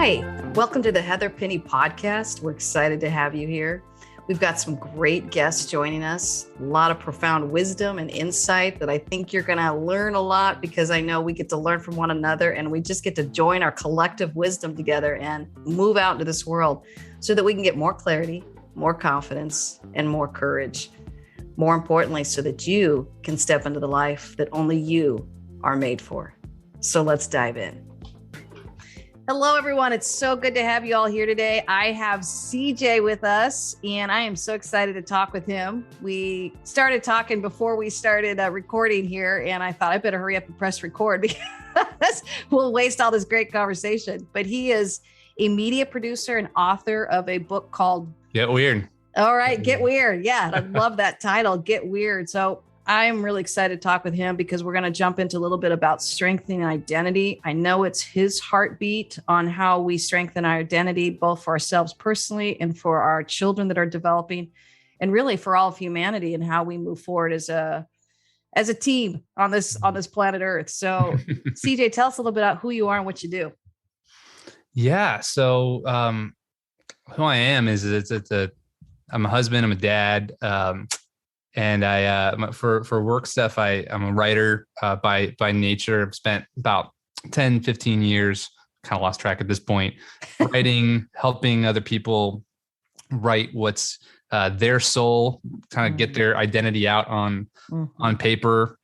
Hi, welcome to the Heather Penny podcast. We're excited to have you here. We've got some great guests joining us, a lot of profound wisdom and insight that I think you're going to learn a lot, because I know we get to learn from one another and we just get to join our collective wisdom together and move out into this world so that we can get more clarity, more confidence, and more courage. More importantly, so that you can step into the life that only you are made for. So let's dive in. Hello, everyone. It's so good to have you all here today. I have CJ with us, and I am so excited to talk with him. We started talking before we started recording here, and I thought I better hurry up and press record because we'll waste all this great conversation. But he is a media producer and author of a book called Get Weird. All right, Get Weird. Yeah, I love that title, Get Weird. So I'm really excited to talk with him because we're going to jump into a little bit about strengthening identity. I know it's his heartbeat on how we strengthen our identity, both for ourselves personally and for our children that are developing, and really for all of humanity and how we move forward as a team on this planet Earth. So CJ, tell us a little bit about who you are and what you do. Yeah. So who I am is I'm a husband, I'm a dad. And I, for work stuff, I'm a writer by nature. I've spent about 10, 15 years, kind of lost track at this point, writing, helping other people write what's their soul, kind of get their identity out on paper.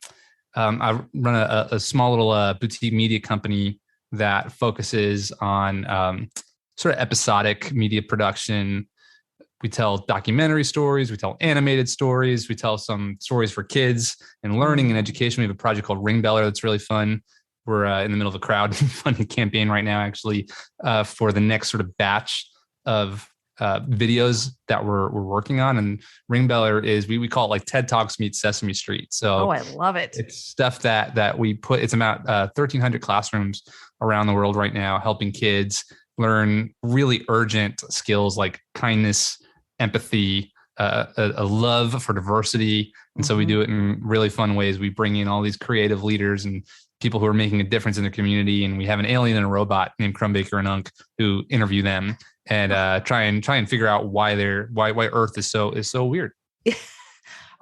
I run a small little boutique media company that focuses on sort of episodic media production. We tell documentary stories, we tell animated stories, we tell some stories for kids and learning and education. We have a project called Ring Beller that's really fun. We're in the middle of a crowdfunding campaign right now, actually, for the next sort of batch of videos that we're working on. And Ring Beller is, we call it like TED Talks meets Sesame Street. So I love it. It's stuff that we put, it's about 1,300 classrooms around the world right now, helping kids learn really urgent skills like kindness, empathy, a love for diversity. And so we do it in really fun ways. We bring in all these creative leaders and people who are making a difference in their community. And we have an alien and a robot named Crumbaker and Unk who interview them and try and figure out why Earth is so weird.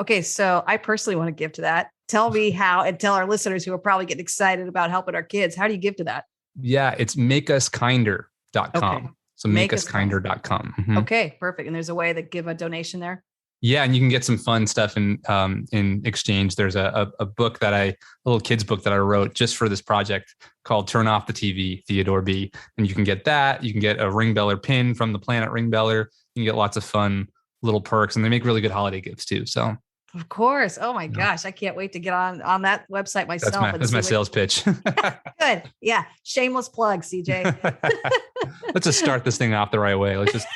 Okay. So I personally want to give to that. Tell me how, and tell our listeners who are probably getting excited about helping our kids. How do you give to that? Yeah, it's makeuskinder.com. Okay. So makeuskinder.com. Mm-hmm. Okay, perfect. And there's a way to give a donation there? Yeah, and you can get some fun stuff in exchange. There's a book a little kids book that I wrote just for this project called Turn Off the TV, Theodore B. And you can get that. You can get a Ring Beller pin from the Planet Ring Beller. You can get lots of fun little perks, and they make really good holiday gifts too. So of course. Oh my gosh. I can't wait to get on that website myself. That's my sales pitch. Good. Yeah. Shameless plug, CJ. Let's just start this thing off the right way. Let's just.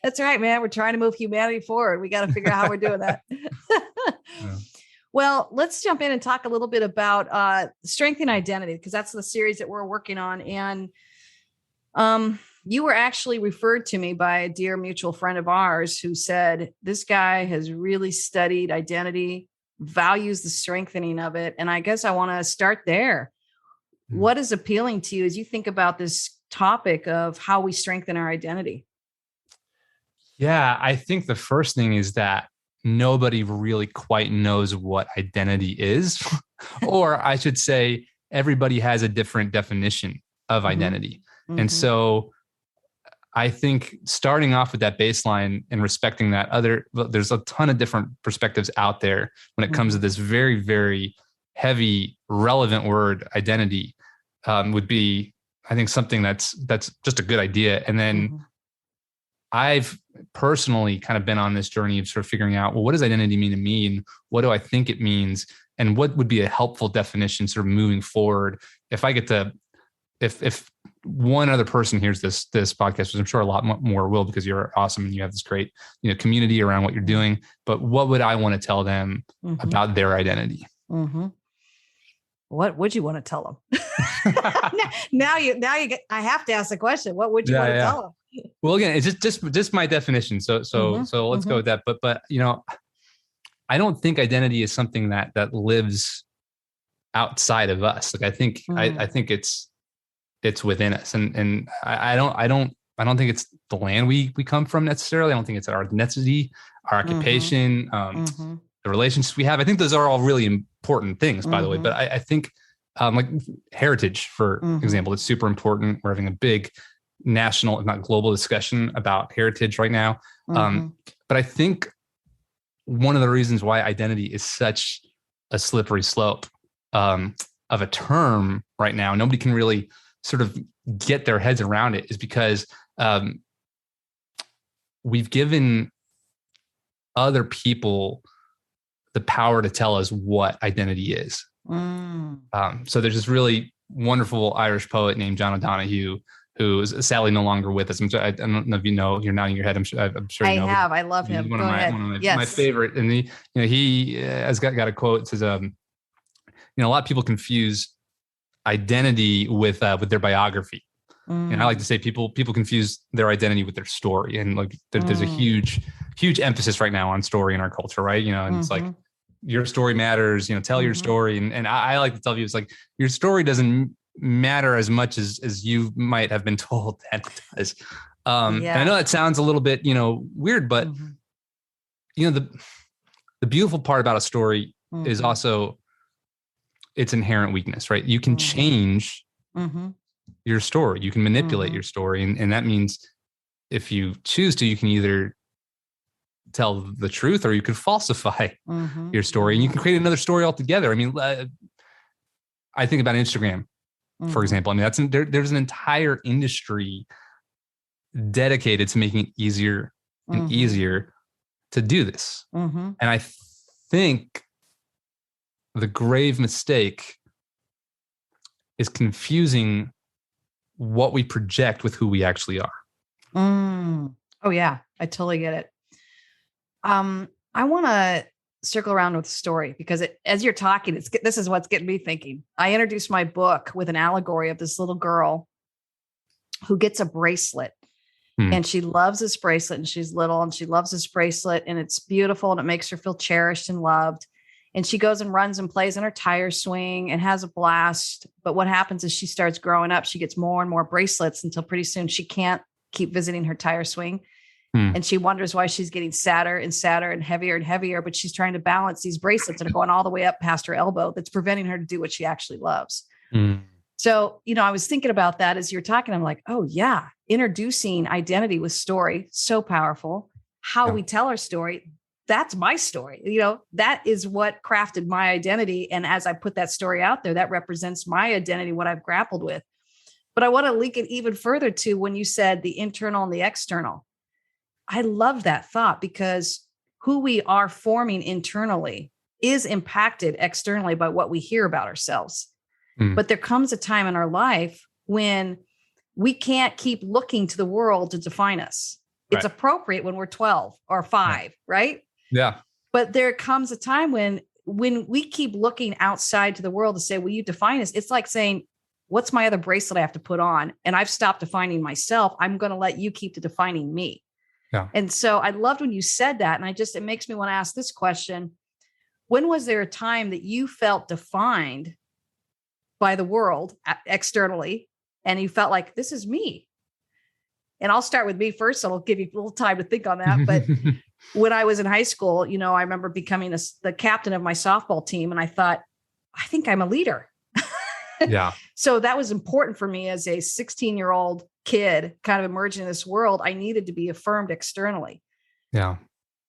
That's right, man. We're trying to move humanity forward. We got to figure out how we're doing that. Yeah. Well, let's jump in and talk a little bit about strengthening identity, because that's the series that we're working on. And you were actually referred to me by a dear mutual friend of ours who said, this guy has really studied identity, values the strengthening of it. And I guess I want to start there. What is appealing to you as you think about this topic of how we strengthen our identity? Yeah, I think the first thing is that nobody really quite knows what identity is, or I should say everybody has a different definition of identity. And so I think starting off with that baseline and respecting that there's a ton of different perspectives out there when it comes to this very, very heavy, relevant word, identity, would be, I think, something that's just a good idea. And then I've personally kind of been on this journey of sort of figuring out, well, what does identity mean to me? And what do I think it means? And what would be a helpful definition sort of moving forward? If I get to, if one other person hears this podcast, which I'm sure a lot more will, because you're awesome and you have this great, community around what you're doing, but what would I want to tell them about their identity? What would you want to tell them? now you get, I have to ask the question. What would you want to tell them? Well, again, it's just my definition. So let's go with that. But I don't think identity is something that lives outside of us. Like I think it's it's within us. And I don't think it's the land we come from necessarily. I don't think it's our ethnicity, our occupation, the relationships we have. I think those are all really important things, by the way. But I think like heritage, for example, it's super important. We're having a big national, if not global, discussion about heritage right now. But I think one of the reasons why identity is such a slippery slope of a term right now, nobody can really sort of get their heads around it, is because we've given other people the power to tell us what identity is. So there's this really wonderful Irish poet named John O'Donohue, who is sadly no longer with us. I don't know if you know, you're nodding your head. I'm sure you know. I love him. One of my favorite. And he has got a quote that says, a lot of people confuse identity with their biography. And I like to say people confuse their identity with their story. And like there's a huge emphasis right now on story in our culture, right? And it's like, your story matters, tell your story. And I like to tell you, it's like, your story doesn't matter as much as you might have been told that it does. And I know that sounds a little bit, weird, but the beautiful part about a story is also its inherent weakness, right? You can change your story. You can manipulate your story. And that means if you choose to, you can either tell the truth or you can falsify your story, and you can create another story altogether. I mean, I think about Instagram, for example. I mean, there's an entire industry dedicated to making it easier and easier to do this. And I think the grave mistake is confusing what we project with who we actually are. Oh yeah, I totally get it. I want to circle around with the story because as you're talking, this is what's getting me thinking. I introduced my book with an allegory of this little girl who gets a bracelet, and she loves this bracelet, and she's little and she loves this bracelet, and it's beautiful and it makes her feel cherished and loved. And she goes and runs and plays in her tire swing and has a blast. But what happens is she starts growing up. She gets more and more bracelets until pretty soon she can't keep visiting her tire swing. And she wonders why she's getting sadder and sadder and heavier, but she's trying to balance these bracelets that are going all the way up past her elbow. That's preventing her to do what she actually loves. So, I was thinking about that as you're talking. I'm like, oh yeah, introducing identity with story. So powerful. How we tell our story. That's my story. That is what crafted my identity. And as I put that story out there, that represents my identity, what I've grappled with. But I want to link it even further to when you said the internal and the external. I love that thought because who we are forming internally is impacted externally by what we hear about ourselves. But there comes a time in our life when we can't keep looking to the world to define us. It's appropriate when we're 12 or 5, right? Yeah. But there comes a time when we keep looking outside to the world to say, will you define us? It's like saying, what's my other bracelet I have to put on? And I've stopped defining myself. I'm going to let you keep defining me. Yeah. And so I loved when you said that. And it makes me want to ask this question. When was there a time that you felt defined by the world externally and you felt like this is me? And I'll start with me first. So I'll give you a little time to think on that. But when I was in high school, I remember becoming the captain of my softball team. And I thought, I think I'm a leader. Yeah. So that was important for me as a 16-year-old kid kind of emerging in this world. I needed to be affirmed externally. Yeah.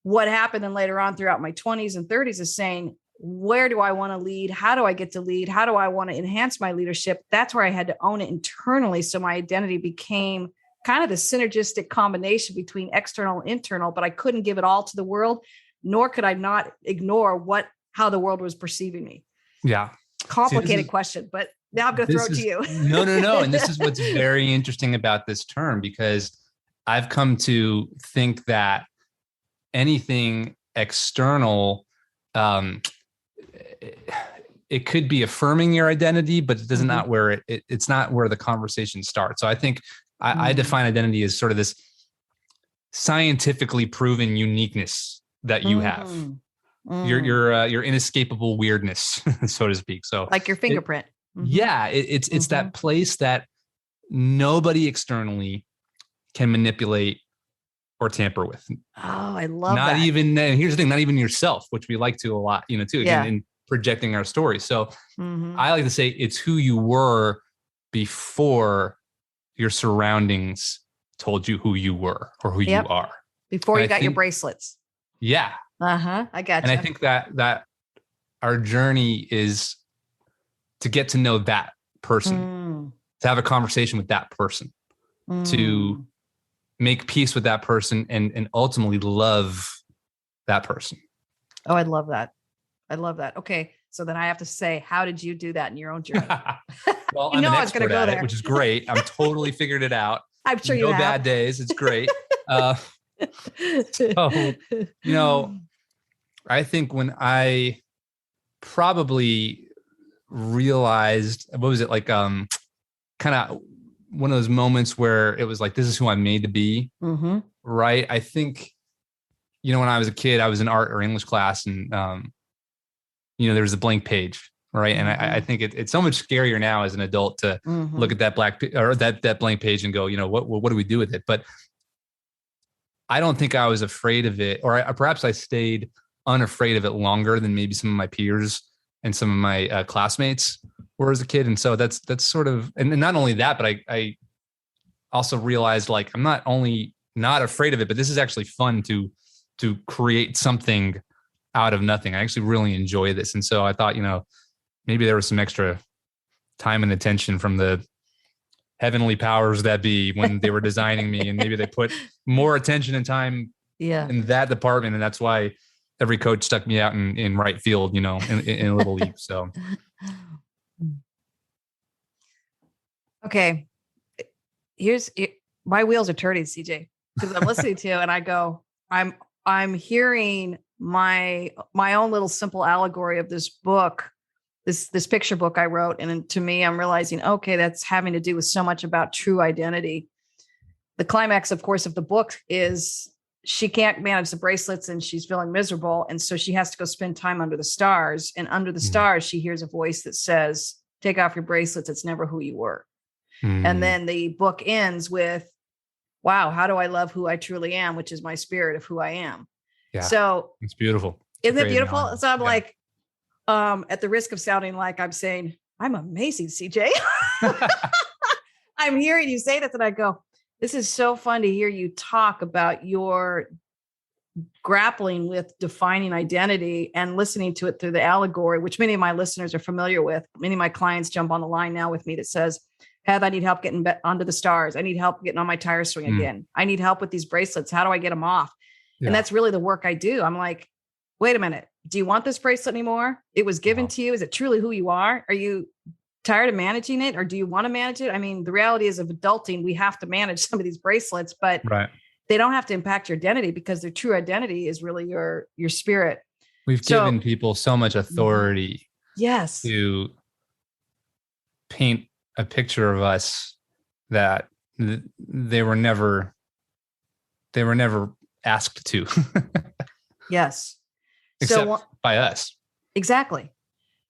What happened then later on throughout my 20s and 30s is saying, where do I want to lead? How do I get to lead? How do I want to enhance my leadership? That's where I had to own it internally. So my identity became kind of the synergistic combination between external and internal, but I couldn't give it all to the world, nor could I not ignore how the world was perceiving me. Yeah. Complicated question, but now I'm going to throw it to you. No. And this is what's very interesting about this term, because I've come to think that anything external, it could be affirming your identity, but it does not where it's not where the conversation starts. So I think I define identity as sort of this scientifically proven uniqueness that you have. Your inescapable weirdness, so to speak. So like your fingerprint. Yeah, it's that place that nobody externally can manipulate or tamper with. Oh, I love not that. even, and here's the thing, not even yourself, which we like to a lot, too, again, Yeah. in projecting our story. So I like to say it's who you were before your surroundings told you who you were or who you are. Before you got your bracelets. Yeah. I got you. And I think that our journey is to get to know that person, to have a conversation with that person, to make peace with that person, and ultimately love that person. Oh, I love that. I love that. Okay. So then I have to say, how did you do that in your own journey? Well, I'm an expert at it, which is great. I'm totally figured it out. I'm sure you have. No bad days. It's great. So, I think when I probably realized, what was it like, kind of one of those moments where it was like, this is who I'm made to be. Right. I think, when I was a kid, I was in art or English class, and, there was a blank page. Right. And I think it's so much scarier now as an adult to look at that that blank page and go, what do we do with it? But I don't think I was afraid of it, or perhaps I stayed unafraid of it longer than maybe some of my peers and some of my classmates were as a kid. And so that's sort of, and not only that, but I also realized, like, I'm not only not afraid of it, but this is actually fun to create something out of nothing. I actually really enjoy this. And so I thought, maybe there was some extra time and attention from the heavenly powers that be when they were designing me, and maybe they put more attention and time in that department. And that's why every coach stuck me out in right field, in a little league. So. Okay. My wheels are turning, CJ, because I'm listening to you and I go, I'm hearing my own little simple allegory of this book, this picture book I wrote. And to me, I'm realizing, okay, that's having to do with so much about true identity. The climax, of course, of the book is she can't manage the bracelets and she's feeling miserable. And so she has to go spend time under the stars, and under the stars, she hears a voice that says, take off your bracelets. It's never who you were. And then the book ends with, wow, how do I love who I truly am, which is my spirit of who I am. Yeah. So it's beautiful. Isn't it beautiful? Analogy. So I'm like, at the risk of sounding like I'm saying, I'm amazing, CJ. I'm hearing you say this and I go, this is so fun to hear you talk about your grappling with defining identity and listening to it through the allegory, which many of my listeners are familiar with. Many of my clients jump on the line now with me that says, Heath, I need help getting onto the stars. I need help getting on my tire swing again. I need help with these bracelets. How do I get them off? Yeah. And that's really the work I do. I'm like, wait a minute. Do you want this bracelet anymore? It was given to you. Is it truly who you are? Are you tired of managing it, or do you want to manage it? I mean, the reality is of adulting, we have to manage some of these bracelets, but they don't have to impact your identity, because their true identity is really your spirit. We've given people so much authority to paint a picture of us that they were never asked to. Yes. Except by us. Exactly.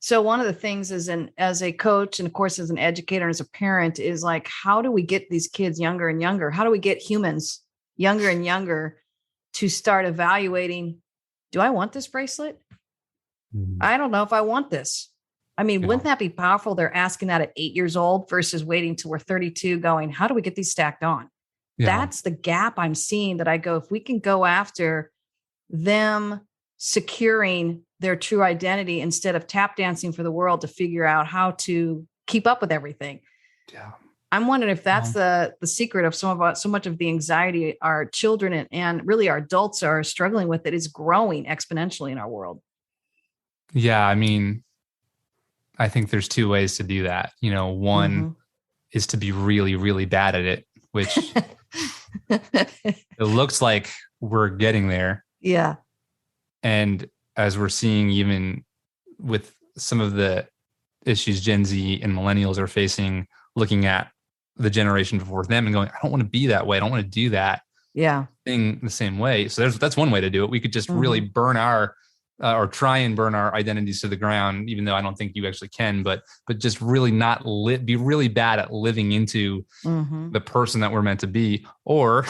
So one of the things is, as a coach, and of course, as an educator, and as a parent, is like, how do we get these kids younger and younger? How do we get humans younger and younger to start evaluating, do I want this bracelet? I don't know if I want this. I mean, wouldn't that be powerful? They're asking that at 8 years old versus waiting till we're 32 going, how do we get these stacked on? Yeah. That's the gap I'm seeing, that I go, if we can go after them securing their true identity instead of tap dancing for the world to figure out how to keep up with everything. Yeah. I'm wondering if that's the secret of so much of the anxiety our children and really our adults are struggling with. It is growing exponentially in our world. Yeah. I mean, I think there's two ways to do that. One is to be really, really bad at it, which it looks like we're getting there. Yeah. And as we're seeing, even with some of the issues Gen Z and millennials are facing, looking at the generation before them and going, I don't want to be that way. I don't want to do that thing the same way. So that's one way to do it. We could just really burn our or try and burn our identities to the ground, even though I don't think you actually can, but just really not be really bad at living into the person that we're meant to be, or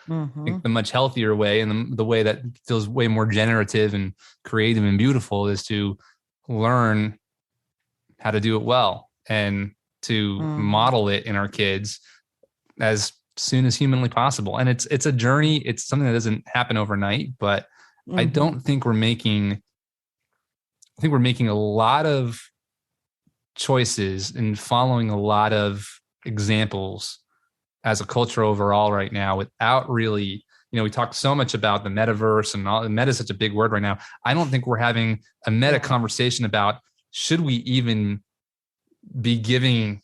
I think the much healthier way, and the way that feels way more generative and creative and beautiful, is to learn how to do it well and to model it in our kids as soon as humanly possible. And it's a journey. It's something that doesn't happen overnight, but I don't think we're making a lot of choices and following a lot of examples as a culture overall right now without really, we talk so much about the metaverse, and all. Meta is such a big word right now. I don't think we're having a meta conversation about, should we even be giving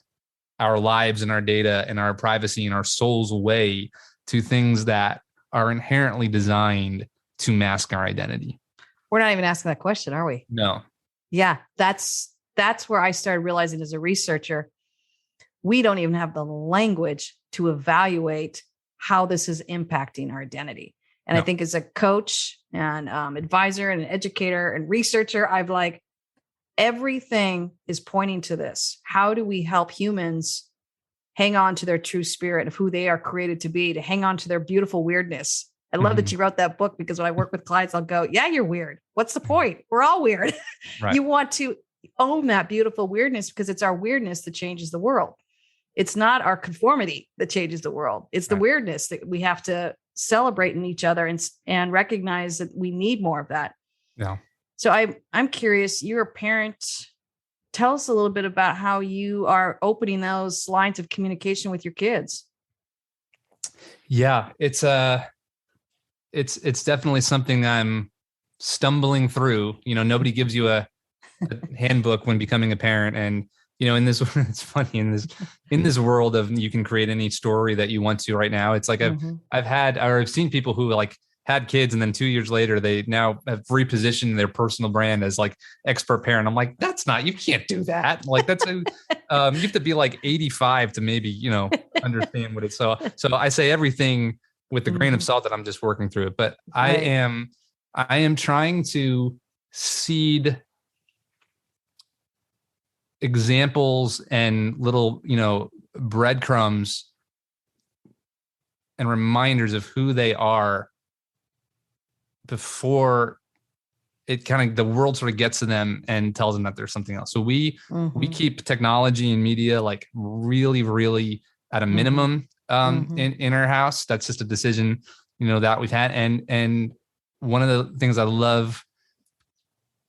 our lives and our data and our privacy and our souls away to things that are inherently designed to mask our identity? We're not even asking that question, are we? No. Yeah, that's where I started realizing as a researcher, we don't even have the language to evaluate how this is impacting our identity. And I think as a coach and advisor and an educator and researcher, I've like, everything is pointing to this. How do we help humans hang on to their true spirit of who they are created to be, to hang on to their beautiful weirdness? I love that you wrote that book, because when I work with clients, I'll go, yeah, you're weird. What's the point? We're all weird. Right. You want to own that beautiful weirdness, because it's our weirdness that changes the world. It's not our conformity that changes the world. It's the weirdness that we have to celebrate in each other and recognize that we need more of that. Yeah. So I'm curious, you're a parent. Tell us a little bit about how you are opening those lines of communication with your kids. Yeah, it's definitely something I'm stumbling through. Nobody gives you a handbook when becoming a parent. And, in this, it's funny, in this world of, you can create any story that you want to right now. It's like I've seen people who like had kids, and then 2 years later, they now have repositioned their personal brand as like expert parent. I'm like, you can't do that. Like that's, you have to be like 85 to maybe, understand what it's. So I say everything with the grain of salt, that I'm just working through it. But I am trying to seed examples and little, breadcrumbs and reminders of who they are before it kind of, the world sort of gets to them and tells them that there's something else. So we keep technology and media like really, really at a minimum in our house. That's just a decision, that we've had. And one of the things I love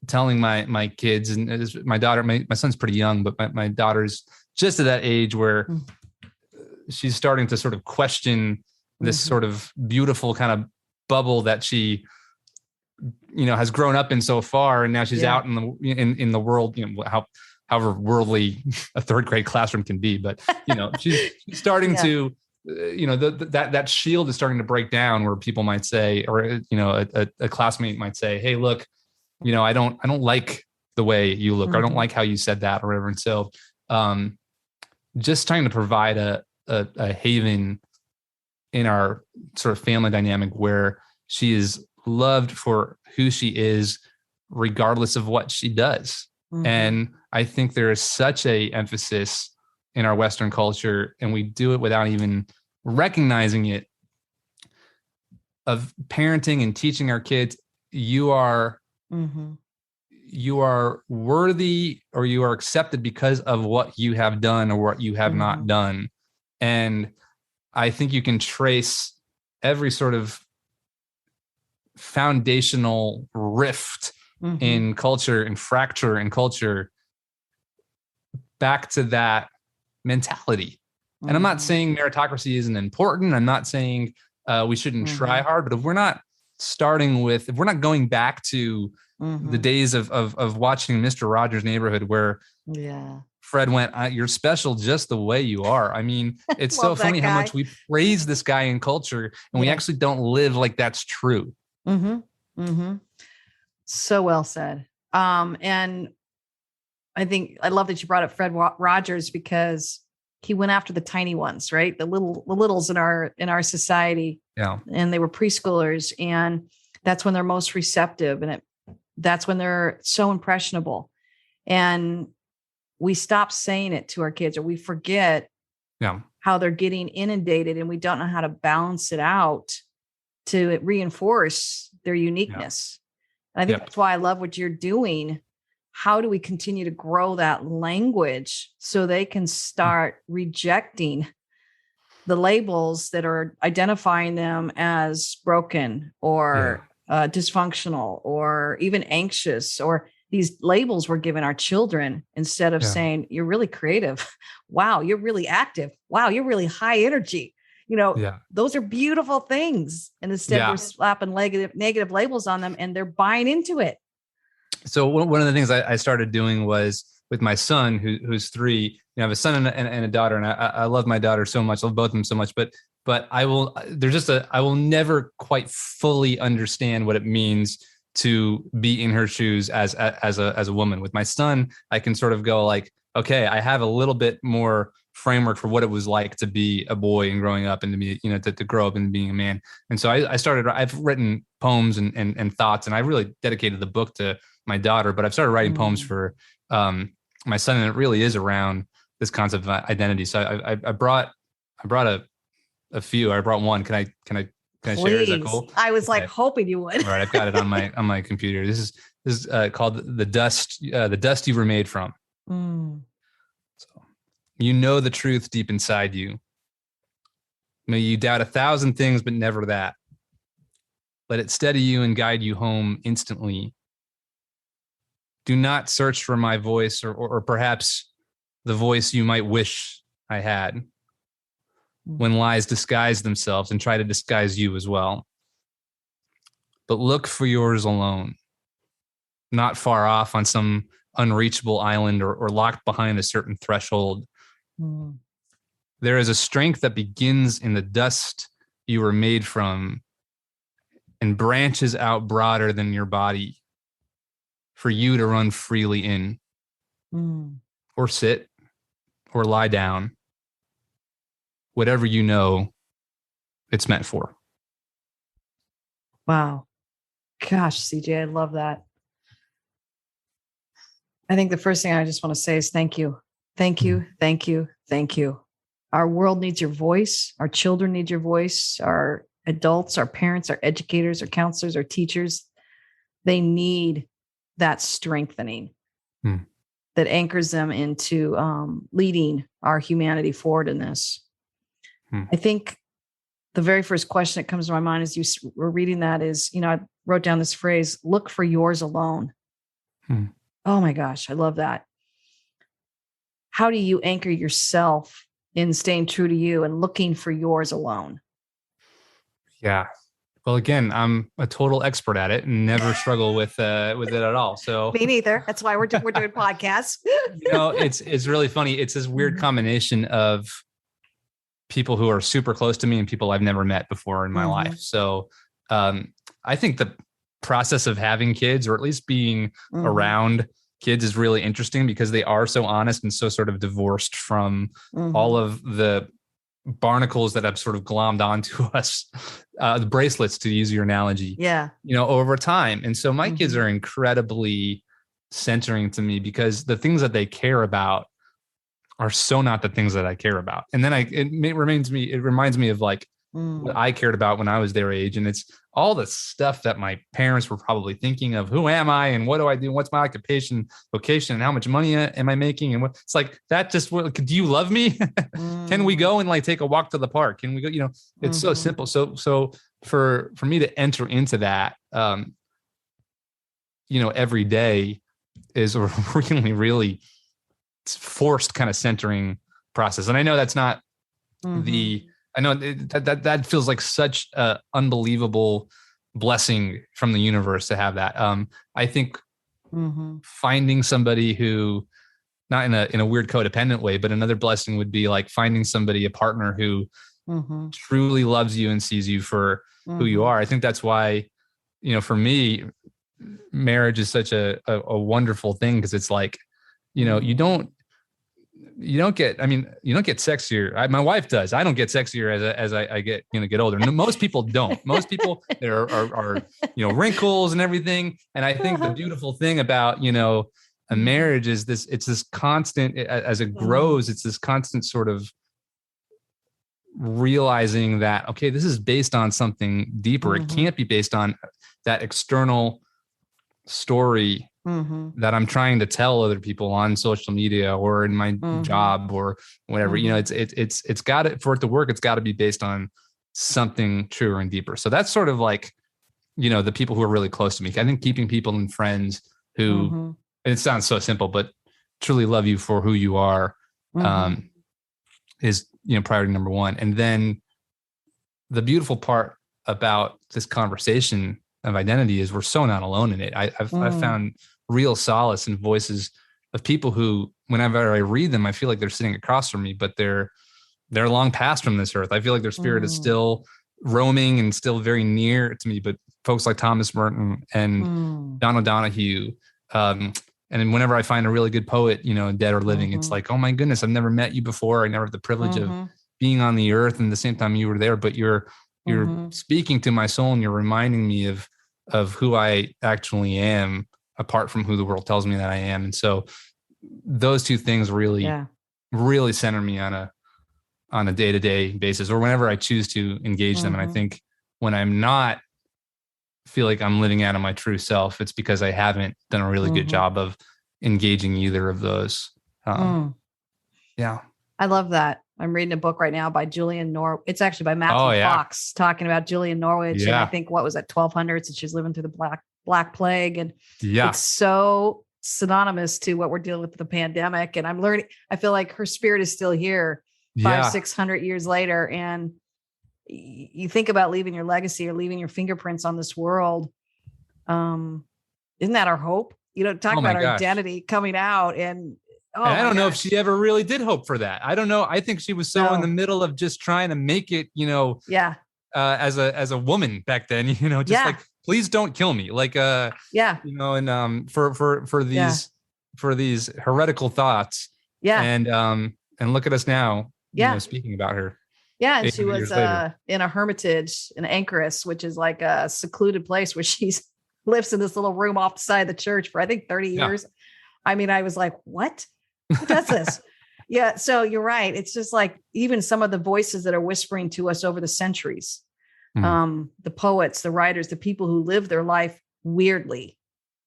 telling my kids, and my daughter, my son's pretty young, but my daughter's just at that age where she's starting to sort of question this sort of beautiful kind of bubble that she, has grown up in so far. And now she's out in the world, however worldly a third grade classroom can be, but she's starting to, that shield is starting to break down, where people might say, or, a classmate might say, hey, look, I don't like the way you look, or I don't like how you said that, or whatever. And so, just trying to provide a haven in our sort of family dynamic where she is loved for who she is, regardless of what she does. And I think there is such a emphasis in our Western culture, and we do it without even recognizing it, of parenting and teaching our kids, you are worthy, or you are accepted because of what you have done or what you have not done. And I think you can trace every sort of foundational rift in culture and fracture in culture back to that mentality. And I'm not saying meritocracy isn't important. I'm not saying we shouldn't try hard, but if we're not going back to the days of watching Mr. Rogers' Neighborhood, where Fred went, you're special just the way you are. I mean, it's so funny how much we praise this guy in culture, and we actually don't live like that's true. So well said. And I think I love that you brought up Fred Rogers, because he went after the tiny ones, right? The littles in our society. Yeah. And they were preschoolers, and that's when they're most receptive. And that's when they're so impressionable. And we stop saying it to our kids, or we forget how they're getting inundated, and we don't know how to balance it out to reinforce their uniqueness. And I think that's why I love what you're doing. How do we continue to grow that language so they can start rejecting the labels that are identifying them as broken or dysfunctional or even anxious, or these labels we're giving our children, instead of saying, you're really creative. Wow, you're really active. Wow, you're really high energy. Those are beautiful things. And instead we're slapping negative labels on them, and they're buying into it. So one of the things I started doing was with my son, who's 3. I have a son and a daughter, and I love my daughter so much. I love both of them so much, but I will never quite fully understand what it means to be in her shoes as a woman. With my son, I can sort of go like, okay, I have a little bit more framework for what it was like to be a boy and growing up, and to be, to grow up and being a man. And so I've written poems and thoughts, and I really dedicated the book to my daughter, but I've started writing poems for my son, and it really is around this concept of identity. So I brought a few. I brought one. Can I share? Is that cool? I was like hoping you would. All right, I've got it on my computer. This is called the dust you were made from. So, you know the truth deep inside you. May you doubt 1,000 things, but never that. Let it steady you and guide you home instantly. Do not search for my voice, or perhaps the voice you might wish I had, when lies disguise themselves and try to disguise you as well. But look for yours alone, not far off on some unreachable island or locked behind a certain threshold. There is a strength that begins in the dust you were made from and branches out broader than your body for you to run freely in, or sit, or lie down. Whatever you know, it's meant for. Wow. Gosh, CJ, I love that. I think the first thing I just want to say is thank you. Thank you. Thank you. Thank you. Our world needs your voice. Our children need your voice. Our adults, our parents, our educators, our counselors, our teachers, they need that strengthening that anchors them into leading our humanity forward in this. I think the very first question that comes to my mind as you were reading that is, I wrote down this phrase, look for yours alone. Oh my gosh, I love that. How do you anchor yourself in staying true to you and looking for yours alone? Yeah. Well, again, I'm a total expert at it and never struggle with it at all. So me neither. That's why we're doing podcasts. It's really funny. It's this weird combination of people who are super close to me and people I've never met before in my life. So I think the process of having kids, or at least being around kids, is really interesting because they are so honest and so sort of divorced from all of the barnacles that have sort of glommed onto us, the bracelets, to use your analogy, over time. And so my kids are incredibly centering to me because the things that they care about are so not the things that I care about. And then it reminds me of like what I cared about when I was their age. And it's all the stuff that my parents were probably thinking of: who am I and what do I do? What's my occupation, vocation, and how much money am I making? And it's like that. Do you love me? Can we go and like take a walk to the park? Can we go? It's so simple. So for me to enter into that, every day is a really, really forced kind of centering process. And I know that's not I know that feels like such an unbelievable blessing from the universe to have that. I think finding somebody who, not in a weird codependent way, but another blessing would be like finding somebody, a partner who truly loves you and sees you for who you are. I think that's why, for me, marriage is such a wonderful thing, because it's like, you don't you don't get sexier. My wife does. I don't get sexier as I get, get older. No, most people don't. Most people, there are wrinkles and everything. And I think the beautiful thing about, a marriage is it's this constant, as it grows, it's this constant sort of realizing that, okay, this is based on something deeper. It can't be based on that external story that I'm trying to tell other people on social media or in my job or whatever. It's got to, for it to work, it's got to be based on something truer and deeper. So that's sort of like, the people who are really close to me. I think keeping people and friends who, and it sounds so simple, but truly love you for who you are, is, priority number one. And then the beautiful part about this conversation of identity is we're so not alone in it. I've found real solace in voices of people who, whenever I read them, I feel like they're sitting across from me, but they're long past from this earth. I feel like their spirit is still roaming and still very near to me. But folks like Thomas Merton and John O'Donohue, and then whenever I find a really good poet, dead or living, it's like, oh my goodness, I've never met you before. I never had the privilege of being on the earth, and at the same time you were there, but you're speaking to my soul, and you're reminding me of who I actually am, apart from who the world tells me that I am. And so those two things really center me on a day-to-day basis, or whenever I choose to engage them. And I think when I'm not feel like I'm living out of my true self, it's because I haven't done a really good job of engaging either of those. Yeah. I love that. I'm reading a book right now by Julian It's actually by Matthew Fox, talking about Julian Norwich. And I think, what was it, 1200s, and she's living through the Black Plague. And it's so synonymous to what we're dealing with the pandemic. And I'm learning, I feel like her spirit is still here 500-600 years later. And you think about leaving your legacy or leaving your fingerprints on this world. Isn't that our hope? Talk about our identity coming out. And I don't know if she ever really did hope for that. I don't know. I think she was so in the middle of just trying to make it, as a woman back then, like, please don't kill me. Like, and for these heretical thoughts. Yeah. And look at us now, speaking about her. Yeah. And she was in a hermitage in Anchorage, which is like a secluded place where she lives in this little room off the side of the church for, I think, 30 years. I mean, I was like, what? Who does this? Yeah. So you're right. It's just like even some of the voices that are whispering to us over the centuries, the poets, the writers, the people who live their life weirdly,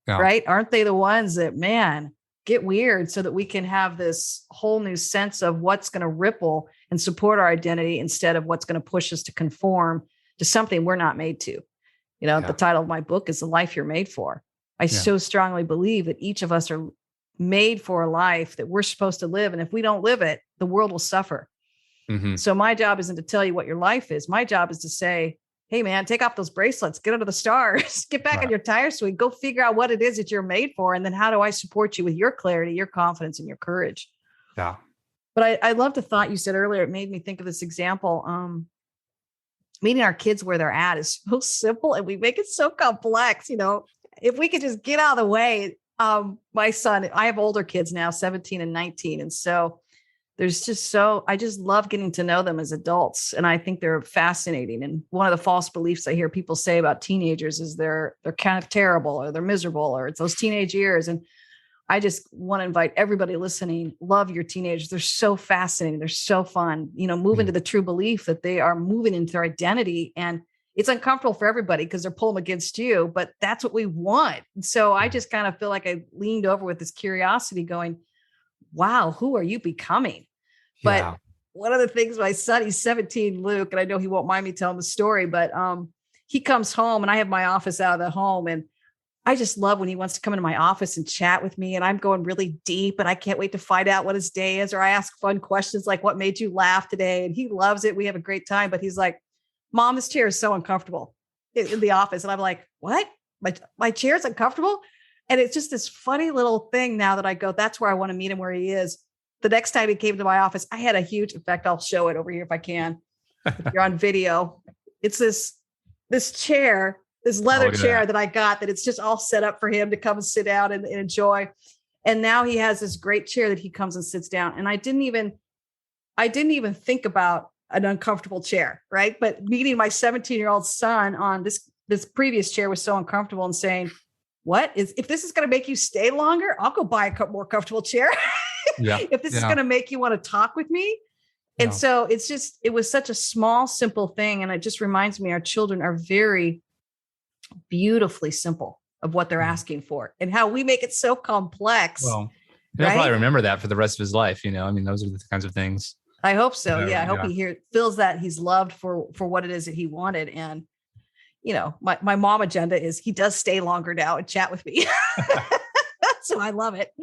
right? Aren't they the ones that, get weird so that we can have this whole new sense of what's going to ripple and support our identity instead of what's going to push us to conform to something we're not made to. The title of my book is The Life You're Made For. I so strongly believe that each of us are made for a life that we're supposed to live. And if we don't live it, the world will suffer. So my job isn't to tell you what your life is. My job is to say, hey man, take off those bracelets, get under the stars, get back on your tire swing, go figure out what it is that you're made for. And then how do I support you with your clarity, your confidence, and your courage? Yeah. But I love the thought you said earlier. It made me think of this example. Meeting our kids where they're at is so simple, and we make it so complex. If we could just get out of the way. My son, I have older kids now, 17 and 19. And so I just love getting to know them as adults. And I think they're fascinating. And one of the false beliefs I hear people say about teenagers is they're kind of terrible, or they're miserable, or it's those teenage years. And I just want to invite everybody listening, love your teenagers. They're so fascinating. They're so fun, move into the true belief that they are moving into their identity. And it's uncomfortable for everybody because they're pulling against you, but that's what we want. And so I just kind of feel like I leaned over with this curiosity going, wow, who are you becoming? But one of the things my son, he's 17, Luke, and I know he won't mind me telling the story, but he comes home and I have my office out of the home. And I just love when he wants to come into my office and chat with me, and I'm going really deep and I can't wait to find out what his day is. Or I ask fun questions like, what made you laugh today? And he loves it. We have a great time, but he's like, Mom, this chair is so uncomfortable in the office. And I'm like, what? My chair's uncomfortable? And it's just this funny little thing now that I go, that's where I want to meet him, where he is. The next time he came to my office, I had a huge, in fact, I'll show it over here if I can. If you're on video. It's this chair, this leather chair that I got, that it's just all set up for him to come and sit down and enjoy. And now he has this great chair that he comes and sits down. And I didn't even think about an uncomfortable chair, right? But meeting my 17-year-old son on this previous chair was so uncomfortable, and saying, if this is going to make you stay longer, I'll go buy a more comfortable chair. Yeah. If this is going to make you want to talk with me. And so it was such a small, simple thing. And it just reminds me, our children are very beautifully simple of what they're asking for, and how we make it so complex. Well, he'll probably remember that for the rest of his life. I mean, those are the kinds of things. I hope so. I hope he feels that he's loved for what it is that he wanted. And, my mom agenda is he does stay longer now and chat with me. So I love it.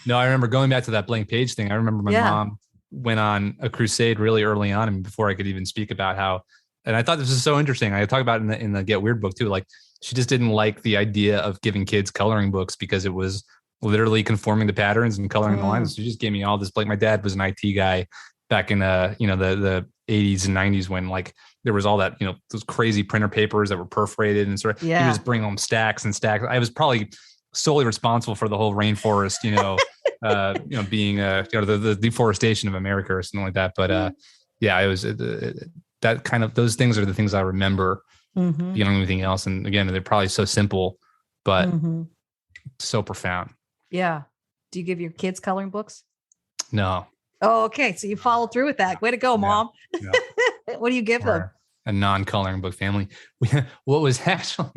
No, I remember going back to that blank page thing. I remember my mom went on a crusade really early on, and before I could even speak about how, and I thought this was so interesting. I talk about it in the Get Weird book too. Like, she just didn't like the idea of giving kids coloring books because it was literally conforming to patterns and coloring the lines. So she just gave me all this. Like, my dad was an IT guy back in the 80s and 90s, when like there was all that, those crazy printer papers that were perforated, and sort of he was bringing home stacks and stacks. I was probably solely responsible for the whole rainforest, being the deforestation of America or something like that. But it was that kind of, those things are the things I remember beyond anything else. And again, they're probably so simple, but so profound. Yeah. Do you give your kids coloring books? No. Oh, okay. So you follow through with that. Way to go, Mom. Yeah. What do you give them? A non-coloring book family. What was actually,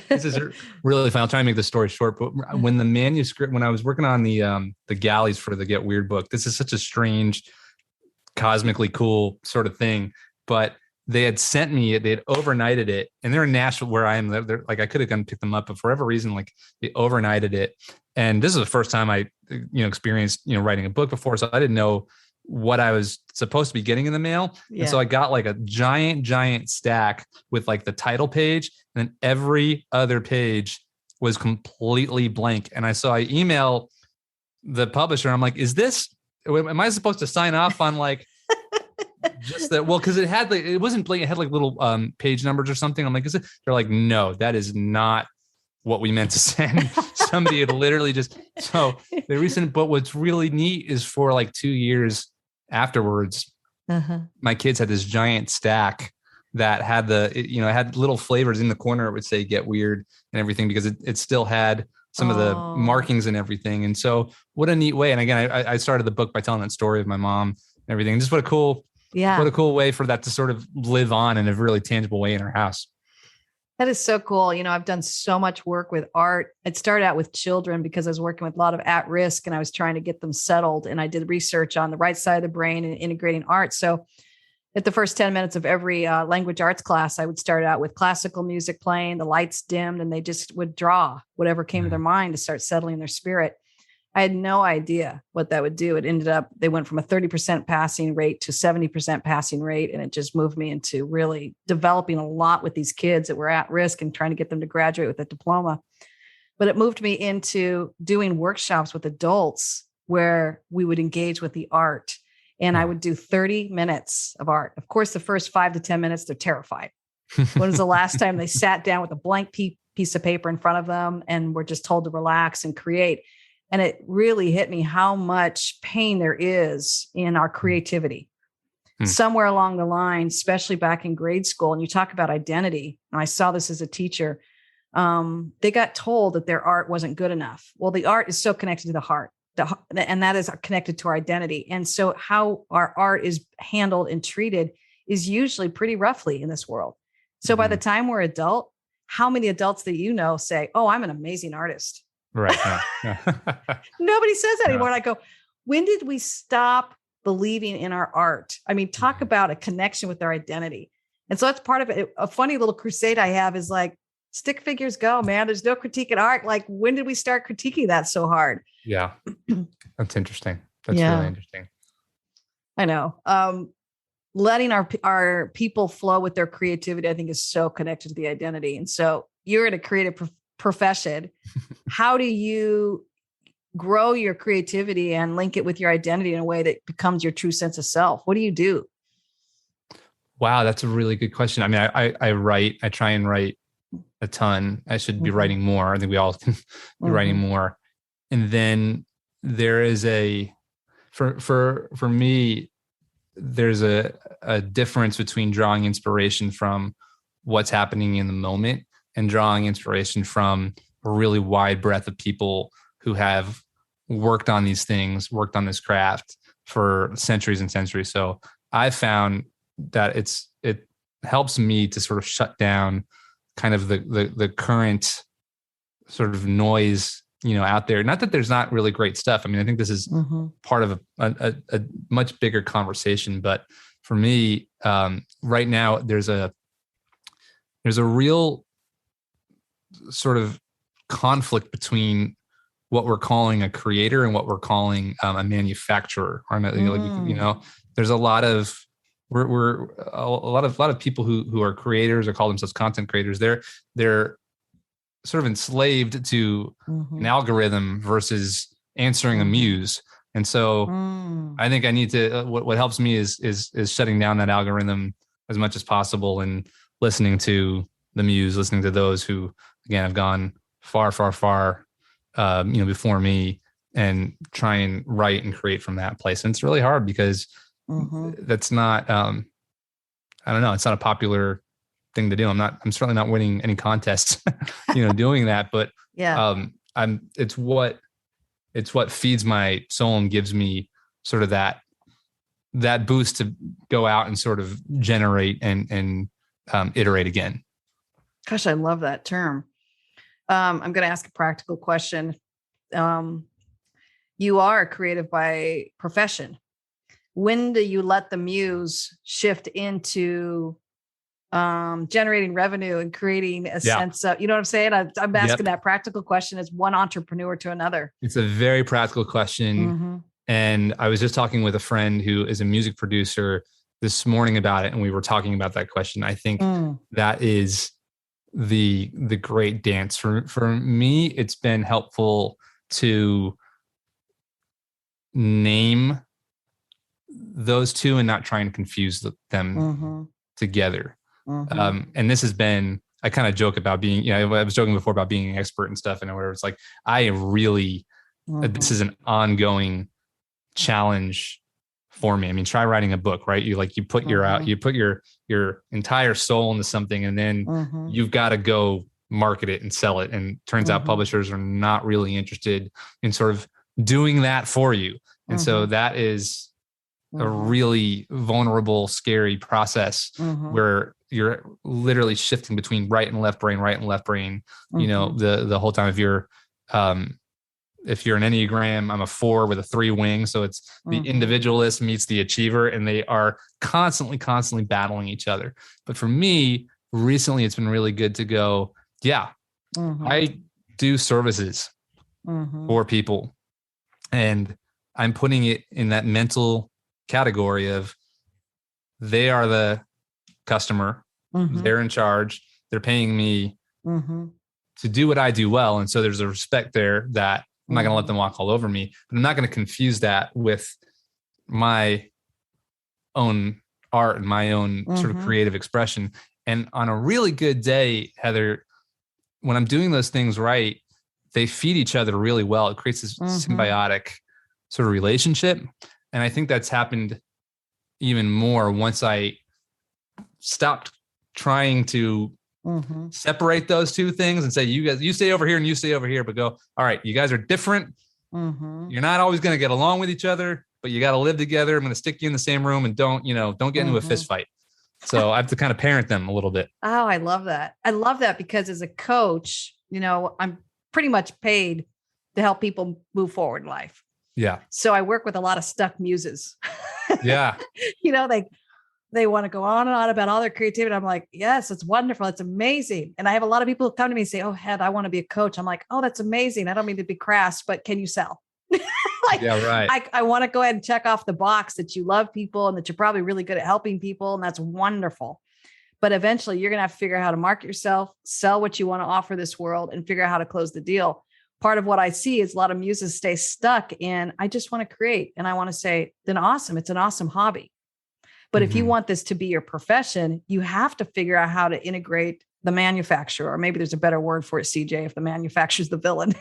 this is really fun. I'll try and make the story short, but when I was working on the galleys for the Get Weird book, this is such a strange, cosmically cool sort of thing, but they had sent me, they had overnighted it, and they're in Nashville where I am. They're like, I could have gone pick them up, but for whatever reason, like, they overnighted it. And this is the first time I, experienced, writing a book before. So I didn't know what I was supposed to be getting in the mail. Yeah. And so I got like a giant stack with like the title page, and then every other page was completely blank. And I email the publisher. I'm like, am I supposed to sign off on like, just that? Well, cause it wasn't blank. It had like little page numbers or something. I'm like, is it? They're like, no, that is not what we meant to send. Somebody had literally so the recent, but what's really neat is for like 2 years afterwards, my kids had this giant stack that had it had little flavors in the corner. It would say Get Weird and everything, because it still had some of the markings and everything. And so what a neat way. And again, I started the book by telling that story of my mom and everything. Just what a cool way for that to sort of live on in a really tangible way in our house. That is so cool. I've done so much work with art. It started out with children because I was working with a lot of at-risk, and I was trying to get them settled. And I did research on the right side of the brain and integrating art. So at the first 10 minutes of every language arts class, I would start out with classical music playing, the lights dimmed, and they just would draw whatever came to their mind to start settling their spirit. I had no idea what that would do. It ended up, they went from a 30% passing rate to 70% passing rate. And it just moved me into really developing a lot with these kids that were at risk and trying to get them to graduate with a diploma. But it moved me into doing workshops with adults where we would engage with the art. And I would do 30 minutes of art. Of course, the first 5 to 10 minutes, they're terrified. When was the last time they sat down with a blank piece of paper in front of them and were just told to relax and create? And it really hit me how much pain there is in our creativity. Somewhere along the line, especially back in grade school, and you talk about identity, and I saw this as a teacher, they got told that their art wasn't good enough. Well, the art is so connected to the heart, and that is connected to our identity. And so how our art is handled and treated is usually pretty roughly in this world. So by the time we're adult, how many adults that say, oh, I'm an amazing artist? Right. Yeah. Nobody says that anymore. And I go, when did we stop believing in our art? I mean, talk about a connection with our identity. And so that's part of it. A funny little crusade I have is like, stick figures go, man. There's no critique in art. Like, when did we start critiquing that so hard? Yeah. That's interesting. That's really interesting. I know. Letting our people flow with their creativity, I think, is so connected to the identity. And so you're in a creative profession. How do you grow your creativity and link it with your identity in a way that becomes your true sense of self? What do you do? Wow, that's a really good question. I mean, I write, I try and write a ton. I should be writing more. I think we all can be writing more. And then there is for me, there's a difference between drawing inspiration from what's happening in the moment and drawing inspiration from a really wide breadth of people who have worked on these things, worked on this craft for centuries and centuries. So I found that it helps me to sort of shut down kind of the current sort of noise, out there. Not that there's not really great stuff. I mean, I think this is part of a much bigger conversation. But for me, right now, there's a real sort of conflict between what we're calling a creator and what we're calling a manufacturer. Or there's a lot of a lot of people who are creators or call themselves content creators. They're sort of enslaved to an algorithm versus answering a muse. And so I think I need to, what helps me is shutting down that algorithm as much as possible and listening to the muse, listening to those who, again, have gone far, far, far, before me, and try and write and create from that place. And it's really hard because that's not, I don't know, it's not a popular thing to do. I'm certainly not winning any contests, doing that, but it's what feeds my soul and gives me sort of that boost to go out and sort of generate and iterate again. Gosh, I love that term. I'm going to ask a practical question. You are creative by profession. When do you let the muse shift into generating revenue and creating a sense of, you know what I'm saying? I'm asking that practical question as one entrepreneur to another. It's a very practical question. And I was just talking with a friend who is a music producer this morning about it. And we were talking about that question. I think that is the great dance for me. It's been helpful to name those two and not try and confuse them together. And this has been, I kind of joke about being, I was joking before about being an expert and stuff, and whatever. It's like, I really, this is an ongoing challenge for me. I mean, try writing a book, right? You put your entire soul into something, and then you've got to go market it and sell it. And turns out publishers are not really interested in sort of doing that for you. And so that is a really vulnerable, scary process where you're literally shifting between right and left brain, the whole time. If you're an Enneagram, I'm a 4 with a 3 wing. So it's the individualist meets the achiever, and they are constantly battling each other. But for me, recently, it's been really good to go, I do services for people, and I'm putting it in that mental category of they are the customer, they're in charge, they're paying me to do what I do well. And so there's a respect there that I'm not going to let them walk all over me, but I'm not going to confuse that with my own art and my own sort of creative expression. And on a really good day, Heather, when I'm doing those things right, they feed each other really well. It creates this symbiotic sort of relationship. And I think that's happened even more once I stopped trying to separate those two things and say, you stay over here and you stay over here, but go, all right, you guys are different. You're not always going to get along with each other, but you got to live together. I'm going to stick you in the same room, and don't get into a fist fight. So I have to kind of parent them a little bit. Oh, I love that. I love that because as a coach, I'm pretty much paid to help people move forward in life. Yeah. So I work with a lot of stuck muses. Yeah. They want to go on and on about all their creativity. I'm like, yes, it's wonderful. It's amazing. And I have a lot of people who come to me and say, oh, Head, I want to be a coach. I'm like, oh, that's amazing. I don't mean to be crass, but can you sell? Yeah, right. I want to go ahead and check off the box that you love people and that you're probably really good at helping people. And that's wonderful. But eventually you're going to have to figure out how to market yourself, sell what you want to offer this world, and figure out how to close the deal. Part of what I see is a lot of muses stay stuck in, I just want to create. And I want to say, then awesome. It's an awesome hobby. But if you want this to be your profession, you have to figure out how to integrate the manufacturer, or maybe there's a better word for it, CJ, if the manufacturer's the villain.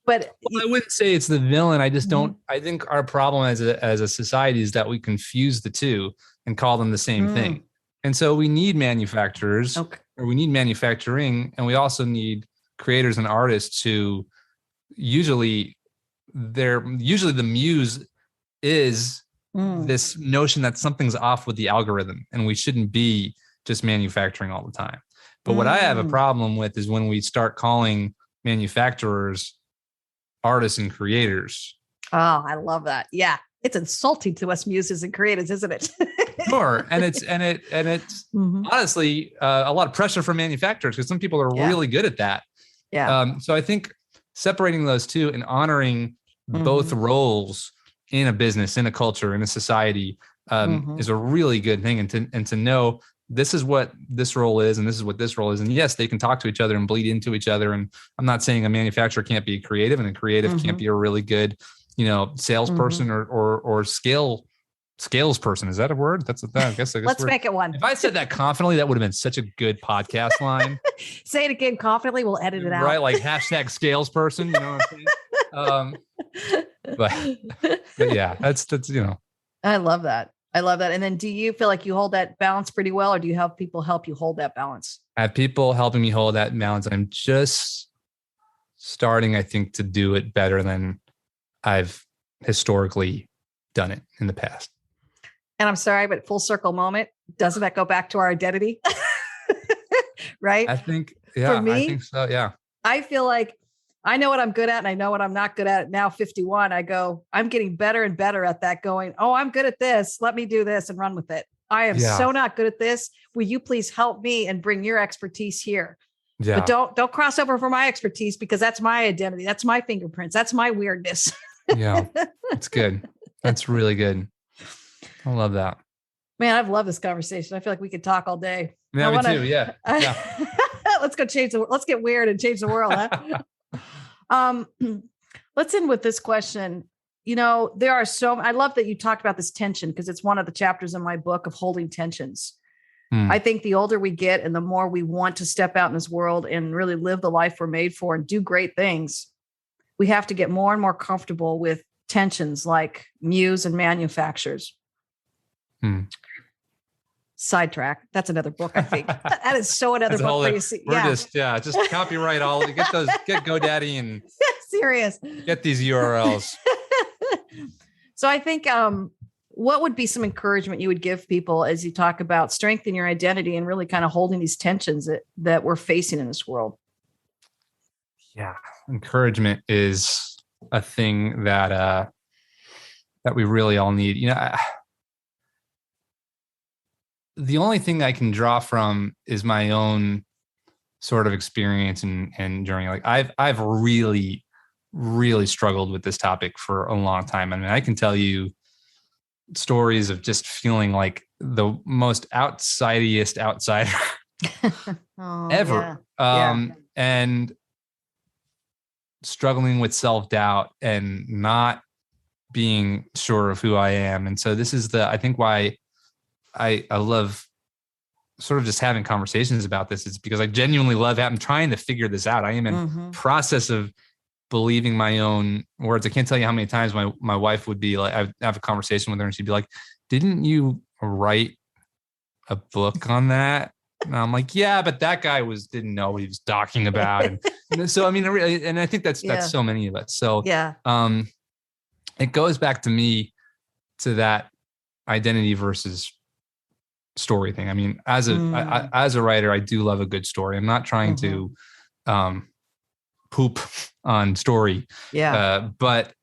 But I wouldn't say it's the villain. I just don't. I think our problem as a society is that we confuse the two and call them the same thing. And so we need manufacturers, or we need manufacturing, and we also need creators and artists who usually the muse is this notion that something's off with the algorithm, and we shouldn't be just manufacturing all the time. But what I have a problem with is when we start calling manufacturers artists and creators. Oh, I love that. Yeah. It's insulting to us muses and creators, isn't it? Sure. And it's honestly a lot of pressure from manufacturers because some people are really good at that. Yeah. So I think separating those two and honoring both roles in a business, in a culture, in a society is a really good thing. And to know this is what this role is and this is what this role is. And yes, they can talk to each other and bleed into each other. And I'm not saying a manufacturer can't be creative and a creative can't be a really good, salesperson or scalesperson. Is that a word? I guess Let's make it one. If I said that confidently, that would have been such a good podcast line. Say it again confidently. We'll edit it out. Right. Like #scalesperson. You know what I'm saying? But yeah, that's. I love that. And then do you feel like you hold that balance pretty well, or do you have people help you hold that balance? I have people helping me hold that balance. I'm just starting, I think, to do it better than I've historically done it in the past. And I'm sorry, but full circle moment, doesn't that go back to our identity? Right? I think, yeah, For me, I think so. Yeah. I feel like I know what I'm good at and I know what I'm not good at. Now 51, I go, I'm getting better and better at that going, oh, I'm good at this. Let me do this and run with it. I am so not good at this. Will you please help me and bring your expertise here? Yeah. But don't cross over for my expertise because that's my identity. That's my fingerprints. That's my weirdness. Yeah. That's good. That's really good. I love that. Man, I've loved this conversation. I feel like we could talk all day. Yeah, me too. Yeah. Let's go let's get weird and change the world. Huh? Let's end with this question. There are I love that you talked about this tension because it's one of the chapters in my book of holding tensions. I think the older we get and the more we want to step out in this world and really live the life we're made for and do great things, we have to get more and more comfortable with tensions like muse and manufacturers. Sidetrack. That's another book, I think. That is so another book for you. Just copyright get GoDaddy and serious. Get these URLs. So I think what would be some encouragement you would give people as you talk about strengthening your identity and really kind of holding these tensions that we're facing in this world? Yeah. Encouragement is a thing that we really all need. The only thing I can draw from is my own sort of experience and journey. Like I've really, really struggled with this topic for a long time. I mean, I can tell you stories of just feeling like the most outsidiest outsider ever. And struggling with self-doubt and not being sure of who I am. And so this is I think why I love sort of just having conversations about this. It's because I genuinely love I'm trying to figure this out. I am in process of believing my own words. I can't tell you how many times my wife would be like, I'd have a conversation with her and she'd be like, didn't you write a book on that? And I'm like, yeah, but that guy didn't know what he was talking about. And so, I mean, and I think that's so many of us. So it goes back to me to that identity versus story thing. I mean, as a writer, I do love a good story. I'm not trying to poop on story. But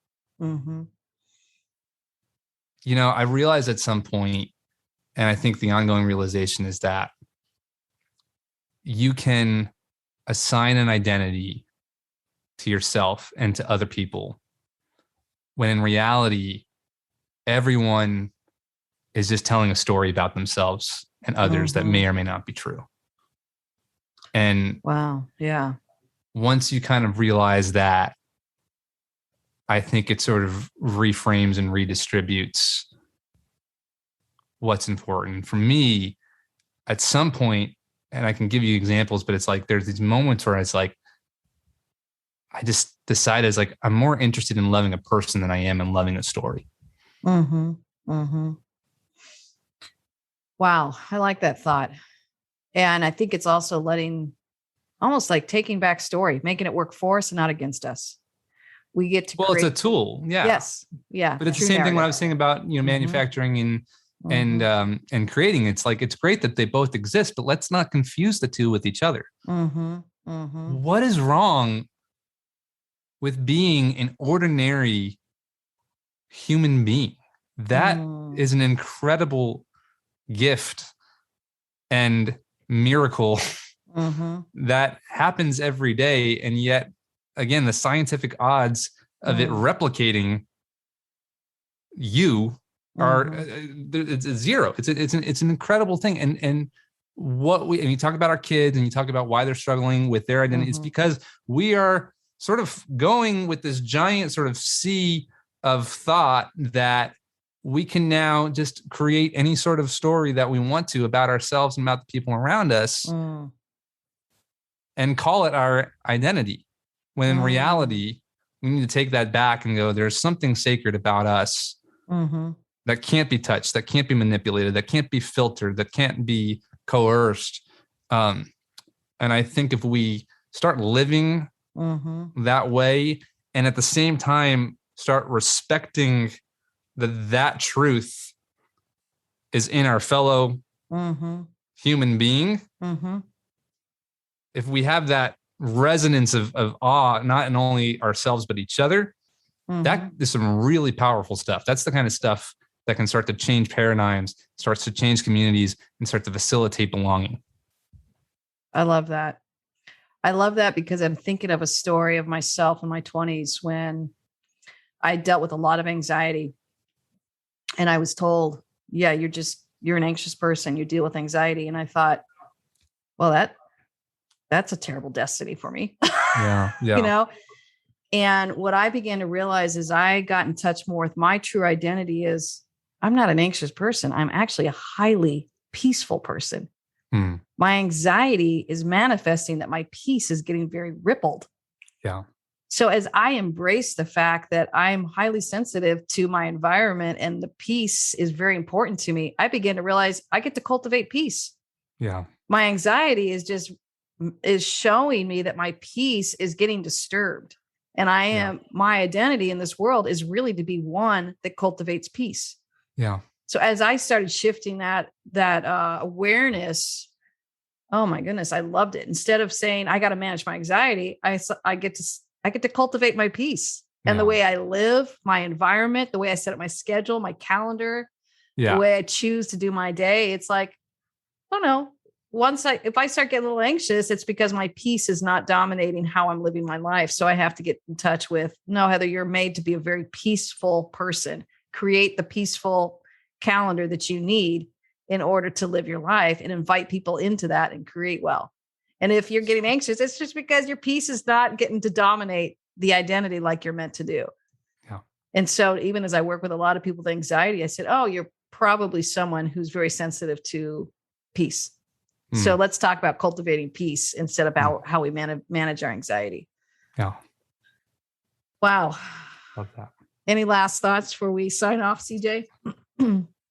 I realized at some point, and I think the ongoing realization is that you can assign an identity to yourself and to other people when in reality, everyone is just telling a story about themselves and others that may or may not be true. And once you kind of realize that, I think it sort of reframes and redistributes what's important. For me, at some point, and I can give you examples, but it's like there's these moments where it's like I just decided it's like, I'm more interested in loving a person than I am in loving a story. Mm-hmm. Mm-hmm. Wow. I like that thought. And I think it's also almost like taking back story, making it work for us and not against us. We get to Well, it's a create. tool. Yeah. Yes. Yeah. But it's the True same thing when I narrative. was saying about, Mm-hmm. manufacturing and creating. It's like, it's great that they both exist, but let's not confuse the two with each other. Mm-hmm. Mm-hmm. What is wrong with being an ordinary human being? That is an incredible gift and miracle that happens every day. And yet, again, the scientific odds of it replicating you are it's zero. It's an incredible thing. And you talk about our kids and you talk about why they're struggling with their identity. It's because we are sort of going with this giant sort of sea of thought that we can now just create any sort of story that we want to about ourselves and about the people around us and call it our identity. When in reality, we need to take that back and go, there's something sacred about us that can't be touched, that can't be manipulated, that can't be filtered, that can't be coerced. And I think if we start living that way, and at the same time start respecting that truth is in our fellow human being, if we have that resonance of awe, not in only ourselves, but each other, that is some really powerful stuff. That's the kind of stuff that can start to change paradigms, starts to change communities, and start to facilitate belonging. I love that. I love that because I'm thinking of a story of myself in my 20s when I dealt with a lot of anxiety. And I was told, yeah, you're an anxious person. You deal with anxiety. And I thought, well, that's a terrible destiny for me. Yeah. And what I began to realize is I got in touch more with my true identity is I'm not an anxious person. I'm actually a highly peaceful person. My anxiety is manifesting that my peace is getting very rippled. Yeah. So as I embrace the fact that I'm highly sensitive to my environment and the peace is very important to me, I began to realize I get to cultivate peace. Yeah. My anxiety is showing me that my peace is getting disturbed. And my identity in this world is really to be one that cultivates peace. Yeah. So as I started shifting that awareness, oh my goodness, I loved it. Instead of saying I got to manage my anxiety, I get to cultivate my peace and the way I live, my environment, the way I set up my schedule, my calendar, the way I choose to do my day. It's like, I don't know. If I start getting a little anxious, it's because my peace is not dominating how I'm living my life. So I have to get in touch with, no, Heather, you're made to be a very peaceful person. Create the peaceful calendar that you need in order to live your life and invite people into that and create well. And if you're getting anxious, it's just because your peace is not getting to dominate the identity like you're meant to do. Yeah. And so even as I work with a lot of people with anxiety, I said, oh, you're probably someone who's very sensitive to peace. So let's talk about cultivating peace instead of how we manage our anxiety. Yeah. Wow. Love that. Any last thoughts before we sign off, CJ?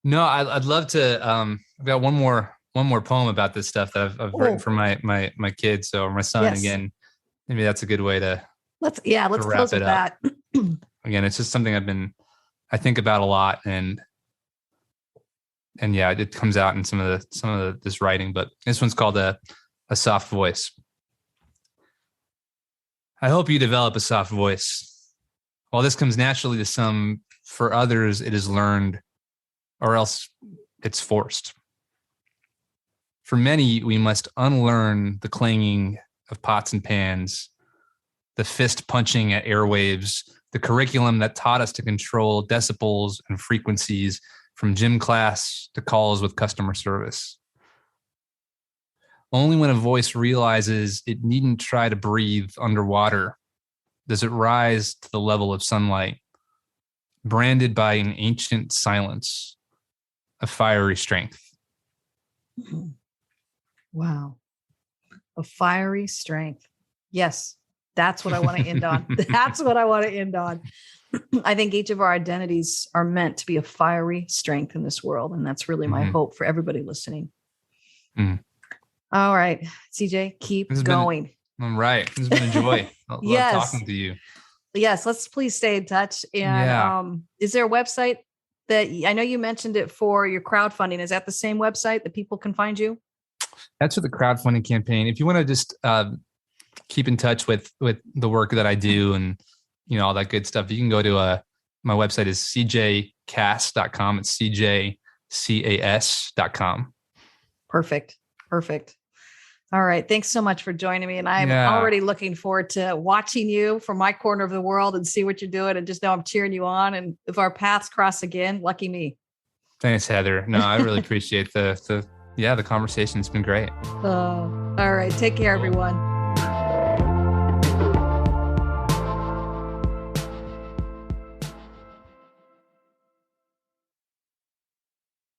No, I'd love to. I've got one more poem about this stuff that I've written for my kids. So my son again. Maybe that's a good way to. Let's close with that. Again, it's just something I think about a lot, and yeah, it comes out in some of this writing. But this one's called a soft voice. I hope you develop a soft voice. While this comes naturally to some, for others it is learned, or else it's forced. For many, we must unlearn the clanging of pots and pans, the fist punching at airwaves, the curriculum that taught us to control decibels and frequencies, from gym class to calls with customer service. Only when a voice realizes it needn't try to breathe underwater does it rise to the level of sunlight, branded by an ancient silence, a fiery strength. Wow. A fiery strength. Yes. That's what I want to end on. That's what I want to end on. I think each of our identities are meant to be a fiery strength in this world. And that's really my hope for everybody listening. All right, CJ, keep going. All right. It's been a joy. I love talking to you. Yes. Let's please stay in touch. And is there a website that I know you mentioned it for your crowdfunding? Is that the same website that people can find you? That's for the crowdfunding campaign. If you want to just keep in touch with the work that I do and, all that good stuff, you can go to my website is cjcas.com. It's cjcas.com. Perfect. All right. Thanks so much for joining me. And I'm already looking forward to watching you from my corner of the world and see what you're doing, and just know I'm cheering you on. And if our paths cross again, lucky me. Thanks, Heather. No, I really appreciate the conversation. It's been great. All right. Take care, everyone.